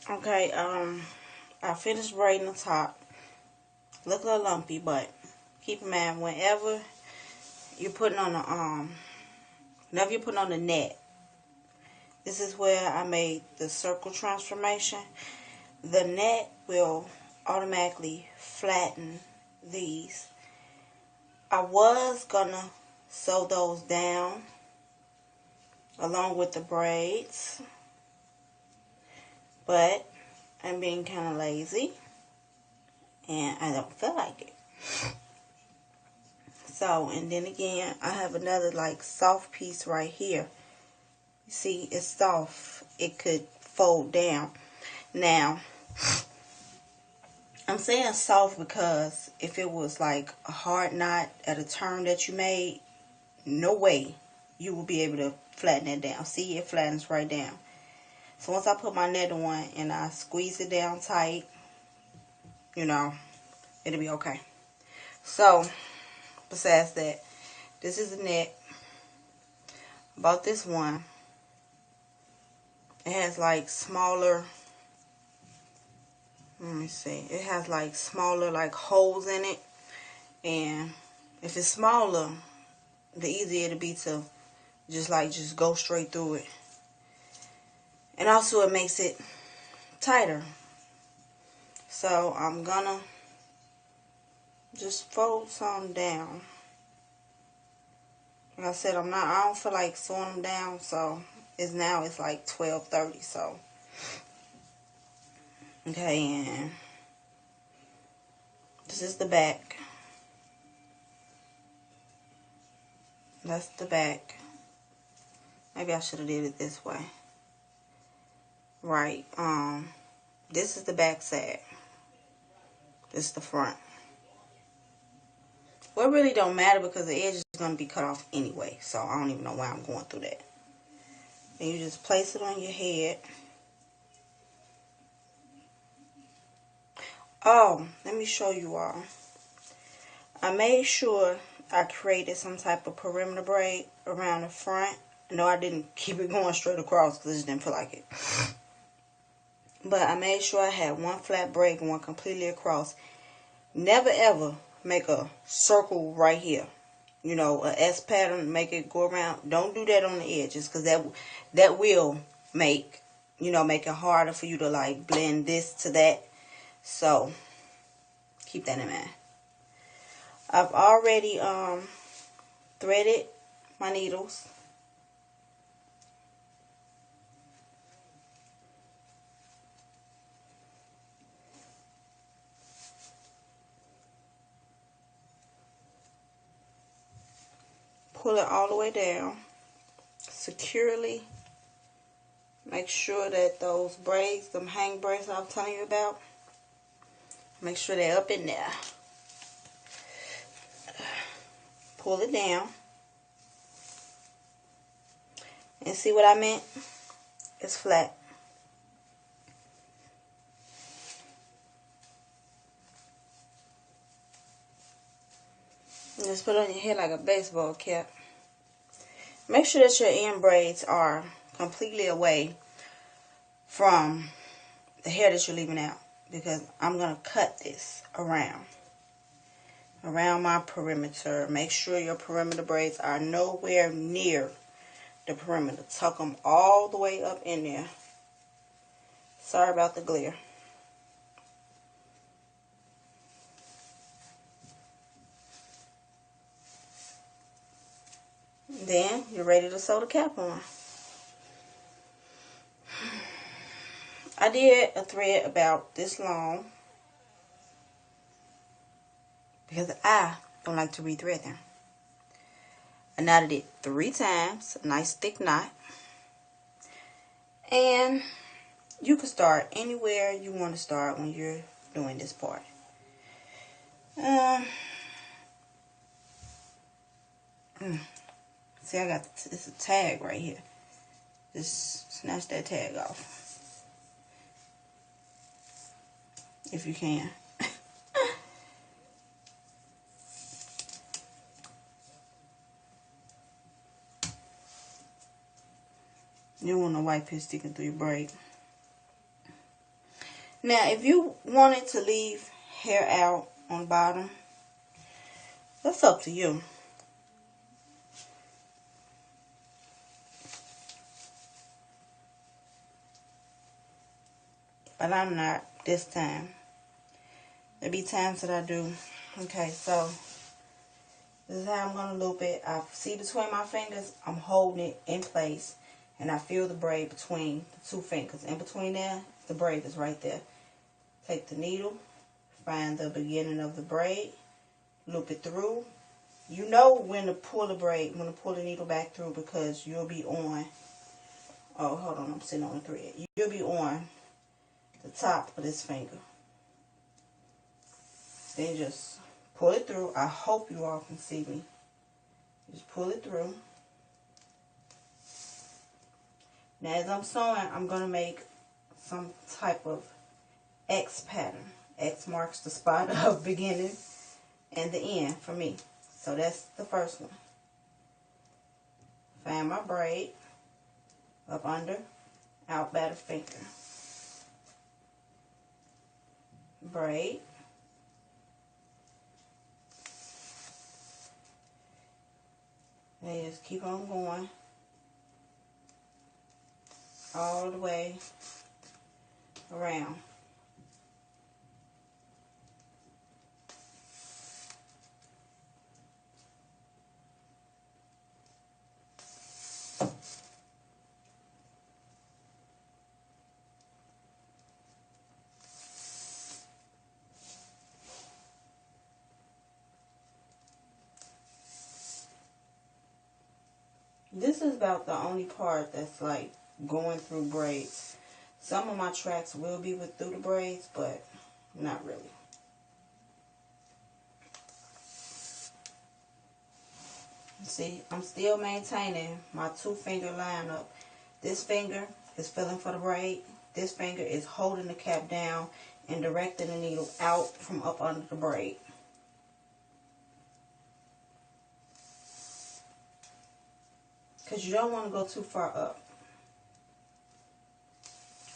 Okay, I finished braiding the top. Look a little lumpy, but keep in mind whenever you're putting on the net, this is where I made the circle transformation. The net will automatically flatten these. I was gonna sew those down along with the braids, but I'm being kind of lazy and I don't feel like it. So, and then again, I have another like soft piece right here. You see, it's soft. It could fold down. Now, I'm saying soft because if it was like a hard knot at a turn that you made, no way you will be able to flatten it down. See, it flattens right down. So once I put my net on and I squeeze it down tight, it'll be okay. So, besides that, this is the net. About this one, it has like smaller, let me see, it has like smaller like holes in it, and if it's smaller, the easier it'll be to just go straight through it. And also it makes it tighter. So I'm gonna just fold some down. Like I said, I don't feel like sewing them down, so it's like 12:30, so okay. And this is the back. That's the back. Maybe I should have did it this way. Right. This is the back side. This is the front. Well, it really don't matter because the edge is going to be cut off anyway. So I don't even know why I'm going through that. Then you just place it on your head. Oh, let me show you all. I made sure I created some type of perimeter braid around the front. No, I didn't keep it going straight across because I just didn't feel like it. But I made sure I had one flat braid going completely across. Never ever make a circle right here. A S pattern, make it go around. Don't do that on the edges because that will make it harder for you to like blend this to that. So keep that in mind. I've already threaded my needles. Pull it all the way down securely. Make sure that those braids, them hang braids I was telling you about, make sure they're up in there. Pull it down. And see what I meant? It's flat. And just put it on your head like a baseball cap. Make sure that your end braids are completely away from the hair that you're leaving out, because I'm going to cut this around my perimeter. Make sure your perimeter braids are nowhere near the perimeter. Tuck them all the way up in there. Sorry about the glare. Then you're ready to sew the cap on. I did a thread about this long because I don't like to rethread them. I knotted it 3 times, a nice thick knot. And you can start anywhere you want to start when you're doing this part. See, I got it's a tag right here. Just snatch that tag off if you can. You don't want no white piece sticking through your braid. Now, if you wanted to leave hair out on the bottom, that's up to you. But I'm not this time. There be times that I do. Okay, so this is how I'm going to loop it. I see between my fingers, I'm holding it in place. And I feel the braid between the two fingers. In between there, the braid is right there. Take the needle, find the beginning of the braid, loop it through. You know when to pull the braid, when to pull the needle back through, because you'll be on, oh, hold on, I'm sitting on the thread. You'll be on the top of this finger. Then just pull it through. I hope you all can see me. Just pull it through. Now as I'm sewing, I'm going to make some type of X pattern. X marks the spot of beginning and the end for me. So that's the first one. Find my braid up under, out by the finger. Braid. And just keep on going all the way around. This is about the only part that's like going through braids. Some of my tracks will be with through the braids, but not really. See, I'm still maintaining my two finger lineup. This finger is feeling for the braid. This finger is holding the cap down and directing the needle out from up under the braid. Because you don't want to go too far up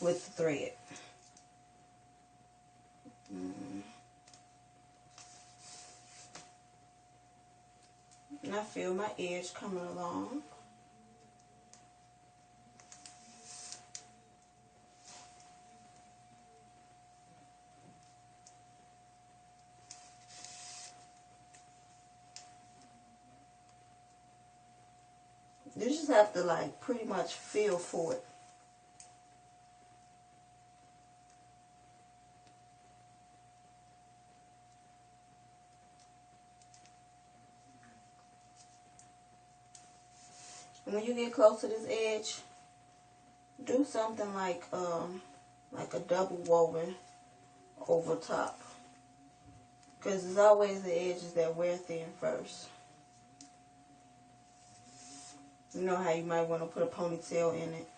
with the thread. And I feel my edge coming along. You just have to like pretty much feel for it. And when you get close to this edge, do something like a double woven over top. Because there's always the edges that wear thin first. You know how you might want to put a ponytail in it.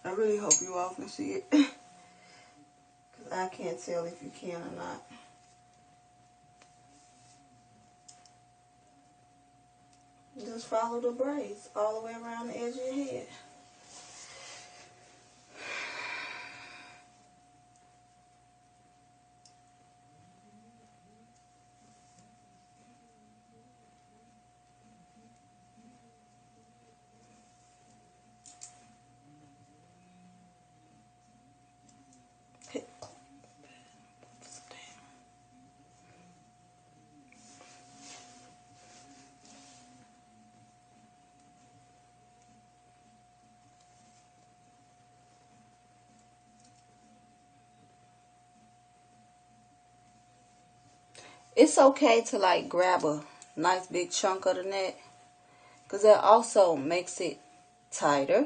I really hope you all can see it. Because I can't tell if you can or not. Just follow the braids all the way around the edge of your head. It's okay to like grab a nice big chunk of the net, because that also makes it tighter.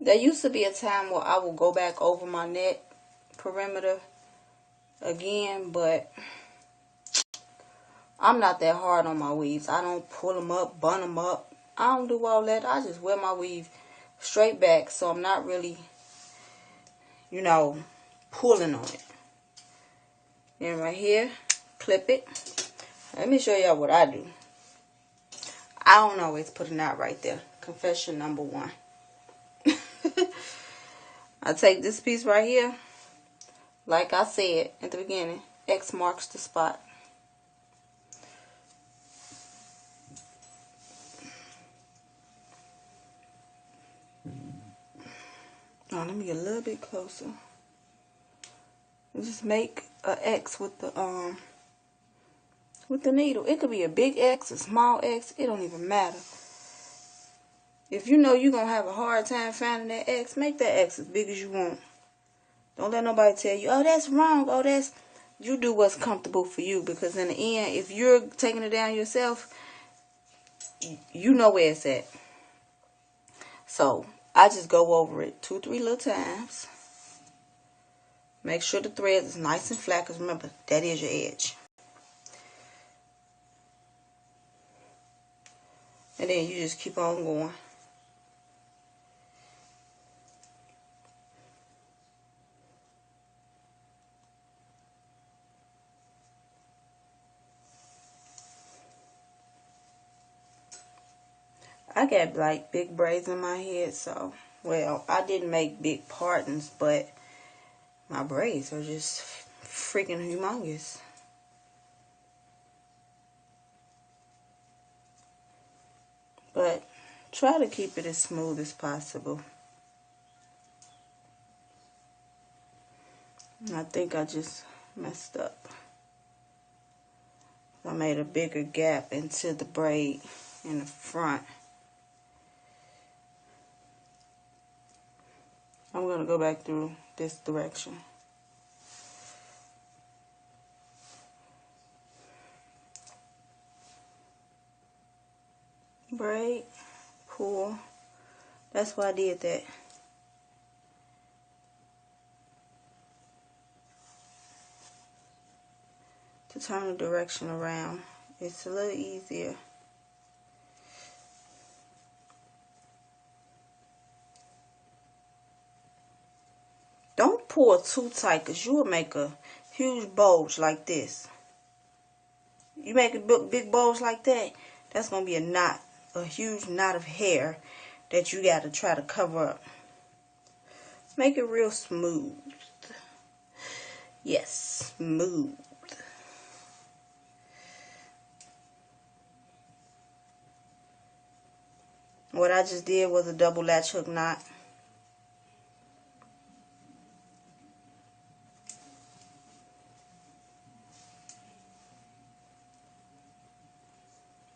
There used to be a time where I will go back over my net perimeter again, but I'm not that hard on my weaves. I don't pull them up, bun them up. I don't do all that. I just wear my weave straight back, so I'm not really you know, pulling on it. Then right here, clip it. Let me show y'all what I do. I don't always put a knot right there. Confession number 1. I take this piece right here. Like I said at the beginning, X marks the spot. Now let me get a little bit closer. Just make a X with the needle. It could be a big X, a small X. It don't even matter. If you know you're gonna have a hard time finding that X, make that X as big as you want. Don't let nobody tell you, oh, that's wrong. Oh, that's... You do what's comfortable for you, because in the end, if you're taking it down yourself, you know where it's at. So I just go over it 2-3 little times. Make sure the thread is nice and flat, because remember, that is your edge. And then you just keep on going. I got like big braids in my head, so, well, I didn't make big partings, but my braids are just freaking humongous. But try to keep it as smooth as possible. And I think I just messed up. I made a bigger gap into the braid in the front. I'm going to go back through this direction. Braid, pull. That's why I did that. To turn the direction around. It's a little easier. Don't pull too tight, because you will make a huge bulge like this. You make a big bulge like that, that's going to be a knot, a huge knot of hair that you got to try to cover up. Make it real smooth. Yes, smooth. What I just did was a double latch hook knot.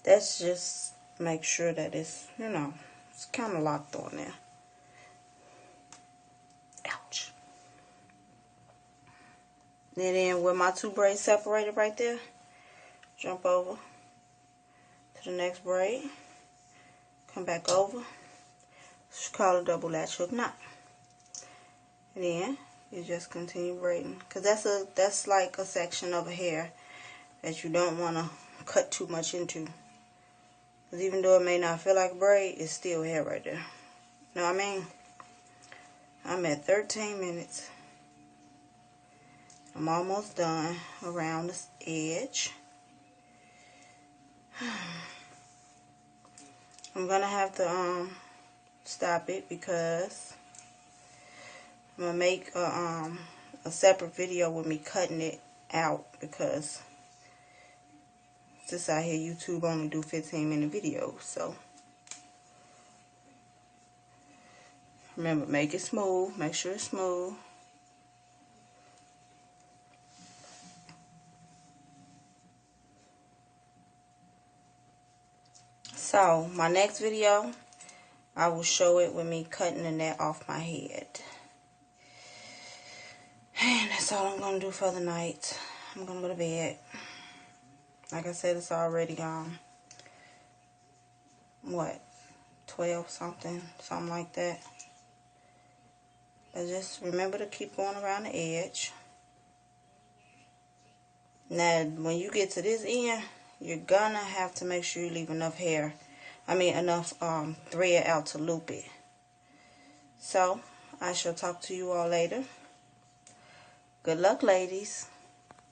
That's just make sure that it's, you know, it's kind of locked on there. Ouch. And then with my 2 braids separated right there, jump over to the next braid. Come back over. Just call it a double latch hook knot. And then you just continue braiding, because that's like a section of a hair that you don't want to cut too much into. Because even though it may not feel like a braid, it's still hair right there. You know what I mean? I'm at 13 minutes. I'm almost done around this edge. I'm going to have to stop it, because I'm going to make a separate video with me cutting it out, because this out here, YouTube only do 15-minute videos. So remember, make it smooth. Make sure it's smooth. So my next video, I will show it with me cutting the net off my head. And that's all I'm going to do for the night. I'm going to go to bed. Like I said, it's already what, 12 something like that. But just remember to keep going around the edge. Now, when you get to this end, you're gonna have to make sure you leave enough hair. Enough thread out to loop it. So, I shall talk to you all later. Good luck, ladies.